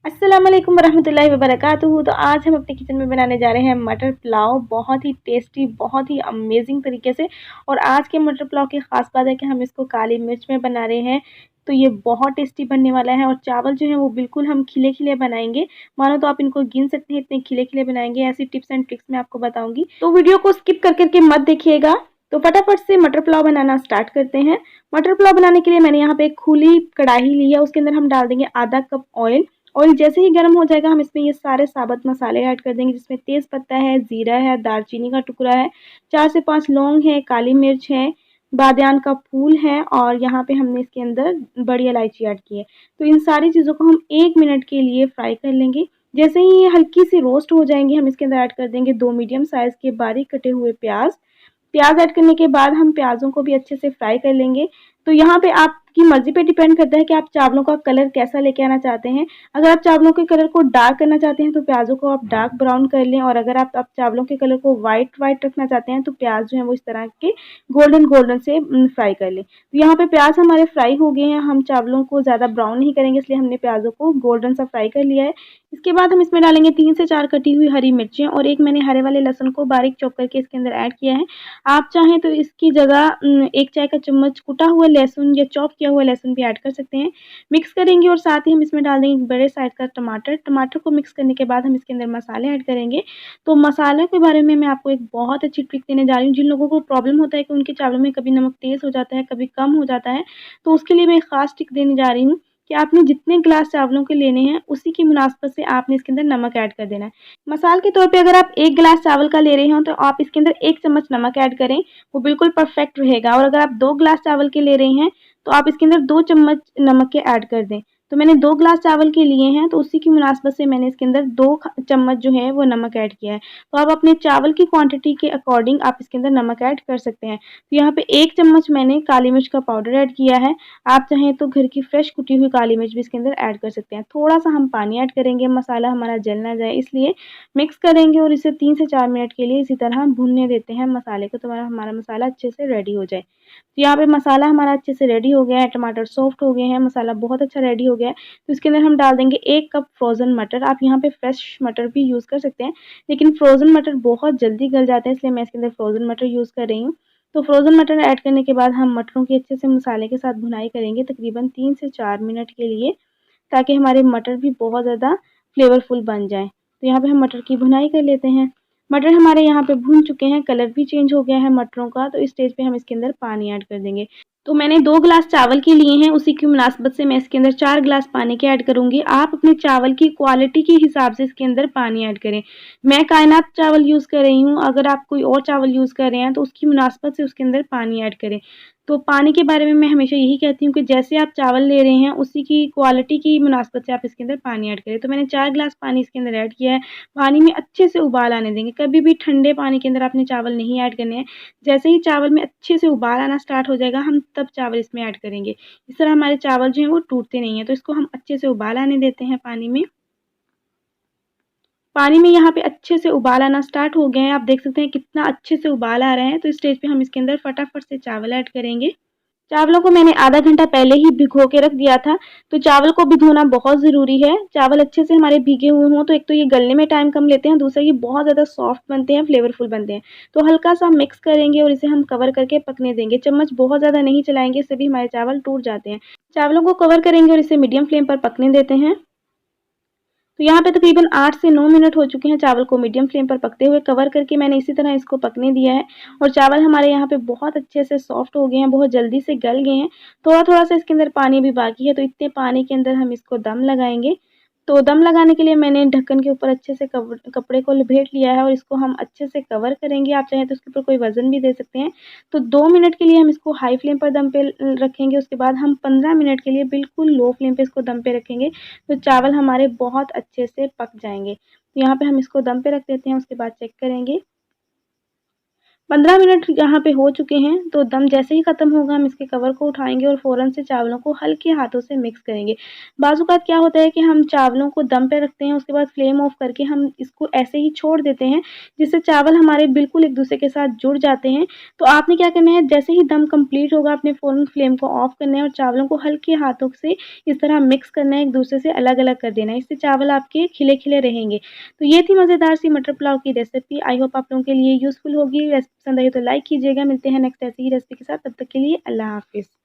अस्सलाम वालेकुम वरहमतुल्लाहि वबरकातुहू। तो आज हम अपने किचन में बनाने जा रहे हैं मटर पुलाव, बहुत ही टेस्टी, बहुत ही अमेजिंग तरीके से। और आज के मटर पुलाव की ख़ास बात है कि हम इसको काली मिर्च में बना रहे हैं, तो ये बहुत टेस्टी बनने वाला है। और चावल जो है वो बिल्कुल हम खिले-खिले बनाएंगे, मानो तो आप इनको गिन सकते हैं, इतने खिले-खिले बनाएंगे। ऐसी टिप्स एंड ट्रिक्स मैं आपको बताऊँगी, तो वीडियो को स्किप कर कर के मत देखिएगा। तो फटाफट से मटर पुलाव बनाना स्टार्ट करते हैं। मटर पुलाव बनाने के लिए मैंने यहाँ पे एक खुली कढ़ाई ली है, उसके अंदर हम डाल देंगे आधा कप ऑयल। ऑयल जैसे ही गर्म हो जाएगा हम इसमें ये सारे साबुत मसाले ऐड कर देंगे, जिसमें तेज़ पत्ता है, ज़ीरा है, दालचीनी का टुकड़ा है, 4 से 5 लौंग है, काली मिर्च है, बादियान का फूल है और यहाँ पे हमने इसके अंदर बड़ी इलायची ऐड की है। तो इन सारी चीज़ों को हम 1 मिनट के लिए फ्राई कर लेंगे। जैसे ही ये हल्की सी रोस्ट हो जाएंगी हम इसके अंदर ऐड कर देंगे 2 मीडियम साइज़ के बारीक कटे हुए प्याज। प्याज ऐड करने के बाद हम प्याज़ों को भी अच्छे से फ्राई कर लेंगे। तो यहाँ पे आपकी मर्ज़ी पे डिपेंड करता है कि आप चावलों का कलर कैसा लेके आना चाहते हैं। अगर आप चावलों के कलर को डार्क करना चाहते हैं तो प्याज़ों को आप डार्क ब्राउन कर लें, और अगर आप चावलों के कलर को वाइट रखना चाहते हैं तो प्याज जो है वो इस तरह के गोल्डन से फ्राई कर लें। तो यहाँ पे प्याज हमारे फ्राई हो गए हैं, हम चावलों को ज़्यादा ब्राउन नहीं करेंगे, इसलिए हमने प्याज़ों को गोल्डन सा फ्राई कर लिया है। इसके बाद हम इसमें डालेंगे 3 से 4 कटी हुई हरी मिर्चें, और एक मैंने हरे वाले लहसुन को बारीक चॉप करके इसके अंदर ऐड किया है। आप चाहें तो इसकी जगह 1 चाय का चम्मच कुटा हुआ लहसुन या चॉप किया हुआ लहसुन भी ऐड कर सकते हैं। मिक्स करेंगे और साथ ही हम इसमें डाल देंगे एक बड़े साइज़ का टमाटर। टमाटर को मिक्स करने के बाद हम इसके अंदर मसाले ऐड करेंगे। तो मसालों के बारे में मैं आपको एक बहुत अच्छी ट्रिक देने जा रही हूँ। जिन लोगों को प्रॉब्लम होता है कि उनके चावलों में कभी नमक तेज़ हो जाता है, कभी कम हो जाता है, तो उसके लिए मैं एक ख़ास ट्रिक देने जा रही हूँ कि आपने जितने ग्लास चावलों के लेने हैं, उसी की मुनासबत से आपने इसके अंदर नमक ऐड कर देना है। मसाल के तौर पे अगर आप 1 गिलास चावल का ले रहे हो तो आप इसके अंदर 1 चम्मच नमक ऐड करें, वो बिल्कुल परफेक्ट रहेगा। और अगर आप 2 गिलास चावल के ले रहे हैं तो आप इसके अंदर 2 चम्मच नमक के ऐड कर दें। तो मैंने 2 गिलास चावल के लिए हैं, तो उसी की मुनासबत से मैंने इसके अंदर 2 चम्मच जो है वो नमक ऐड किया है। तो आप अपने चावल की क्वांटिटी के अकॉर्डिंग आप इसके अंदर नमक ऐड कर सकते हैं। तो यहाँ पे 1 चम्मच मैंने काली मिर्च का पाउडर ऐड किया है। आप चाहें तो घर की फ्रेश कुटी हुई काली मिर्च भी इसके अंदर ऐड कर सकते हैं। थोड़ा-सा हम पानी ऐड करेंगे, मसाला हमारा जल ना जाए इसलिए मिक्स करेंगे, और इसे 3 से 4 मिनट के लिए इसी तरह भूनने देते हैं मसाले को, तो हमारा मसाला अच्छे से रेडी हो जाए। तो यहाँ पे मसाला हमारा अच्छे से रेडी हो गया है, टमाटर सॉफ्ट हो गए हैं, मसाला बहुत अच्छा रेडी हो गया है। तो इसके अंदर हम डाल देंगे 1 कप फ्रोज़न मटर। आप यहाँ पे फ्रेश मटर भी यूज़ कर सकते हैं, लेकिन फ्रोज़न मटर बहुत जल्दी गल जाते हैं, इसलिए मैं इसके अंदर फ्रोज़न मटर यूज़ कर रही हूँ। तो फ्रोज़न मटर ऐड करने के बाद हम मटरों की अच्छे से मसाले के साथ भुनाई करेंगे तकरीबन 3 से 4 मिनट के लिए, ताकि हमारे मटर भी बहुत ज़्यादा फ्लेवरफुल बन जाएँ। तो यहाँ पे हम मटर की भुनाई कर लेते हैं। मटर हमारे यहाँ पे भून चुके हैं, कलर भी चेंज हो गया है मटरों का, तो इस स्टेज पे हम इसके अंदर पानी ऐड कर देंगे। तो मैंने 2 गिलास चावल के लिए हैं, उसी की मुनासबत से मैं इसके अंदर 4 गिलास पानी के ऐड करूँगी। आप अपने चावल की क्वालिटी के हिसाब से इसके अंदर पानी ऐड करें। मैं कायनात चावल यूज़ कर रही हूँ, अगर आप कोई और चावल यूज़ कर रहे हैं तो उसकी मुनासबत से उसके अंदर पानी ऐड करें। तो पानी के बारे में मैं हमेशा यही कहती हूँ कि जैसे आप चावल ले रहे हैं, उसी की क्वालिटी की मुनासबत से आप इसके अंदर पानी ऐड करें। तो मैंने 4 गिलास पानी इसके अंदर ऐड किया है। पानी में अच्छे से उबाल आने देंगे, कभी भी ठंडे पानी के अंदर आपने चावल नहीं ऐड करने हैं। जैसे ही चावल में अच्छे से उबाल आना स्टार्ट हो जाएगा, हम तब चावल इसमें ऐड करेंगे। इस तरह हमारे चावल जो हैं वो टूटते नहीं हैं। तो इसको हम अच्छे से उबाल आने देते हैं पानी में। पानी में यहाँ पे अच्छे से उबाल आना स्टार्ट हो गए हैं, आप देख सकते हैं कितना अच्छे से उबाल आ रहा है। तो इस स्टेज पे हम इसके अंदर फटाफट से चावल ऐड करेंगे। चावलों को मैंने आधा घंटा पहले ही भिगो के रख दिया था, तो चावल को भिगोना बहुत ज़रूरी है। चावल अच्छे से हमारे भीगे हुए हों तो एक तो ये गलने में टाइम कम लेते हैं, दूसरा ये बहुत ज़्यादा सॉफ्ट बनते हैं, फ्लेवरफुल बनते हैं। तो हल्का-सा मिक्स करेंगे और इसे हम कवर करके पकने देंगे। चम्मच बहुत ज़्यादा नहीं चलाएँगे, इससे भी हमारे चावल टूट जाते हैं। चावलों को कवर करेंगे और इसे मीडियम फ्लेम पर पकने देते हैं। तो यहाँ पे तकरीबन 8 से 9 मिनट हो चुके हैं चावल को मीडियम फ्लेम पर पकते हुए। कवर करके मैंने इसी तरह इसको पकने दिया है, और चावल हमारे यहाँ पे बहुत अच्छे से सॉफ्ट हो गए हैं, बहुत जल्दी से गल गए हैं। थोड़ा-थोड़ा सा इसके अंदर पानी भी बाकी है, तो इतने पानी के अंदर हम इसको दम लगाएँगे। तो दम लगाने के लिए मैंने ढक्कन के ऊपर अच्छे से कपड़े को लपेट लिया है, और इसको हम अच्छे से कवर करेंगे। आप चाहें तो इसके ऊपर कोई वज़न भी दे सकते हैं। तो 2 मिनट के लिए हम इसको हाई फ्लेम पर दम पे रखेंगे, उसके बाद हम 15 मिनट के लिए बिल्कुल लो फ्लेम पे इसको दम पे रखेंगे। तो चावल हमारे बहुत अच्छे से पक जाएँगे। तो यहाँ पे हम इसको दम पे रख देते हैं, उसके बाद चेक करेंगे। 15 मिनट यहाँ पे हो चुके हैं, तो दम जैसे ही ख़त्म होगा हम इसके कवर को उठाएँगे और फ़ौरन से चावलों को हल्के हाथों से मिक्स करेंगे। बाज़-औक़ात क्या होता है कि हम चावलों को दम पे रखते हैं, उसके बाद फ्लेम ऑफ करके हम इसको ऐसे ही छोड़ देते हैं, जिससे चावल हमारे बिल्कुल एक-दूसरे के साथ जुड़ जाते हैं। तो आपने क्या करना है, जैसे ही दम कंप्लीट होगा आपने फ़ौरन फ्लेम को ऑफ करना है और चावलों को हल्के हाथों से इस तरह मिक्स करना है, एक-दूसरे से अलग-अलग कर देना है। इससे चावल आपके खिले-खिले रहेंगे। तो ये थी मज़ेदार सी मटर पुलाव की रेसिपी। आई होप आप लोगों के लिए यूज़फुल होगी। रेसिपी पसंद आई तो लाइक कीजिएगा। मिलते हैं नेक्स्ट ऐसी ही रेसिपी के साथ। तब तक के लिए अल्लाह हाफ़िज़।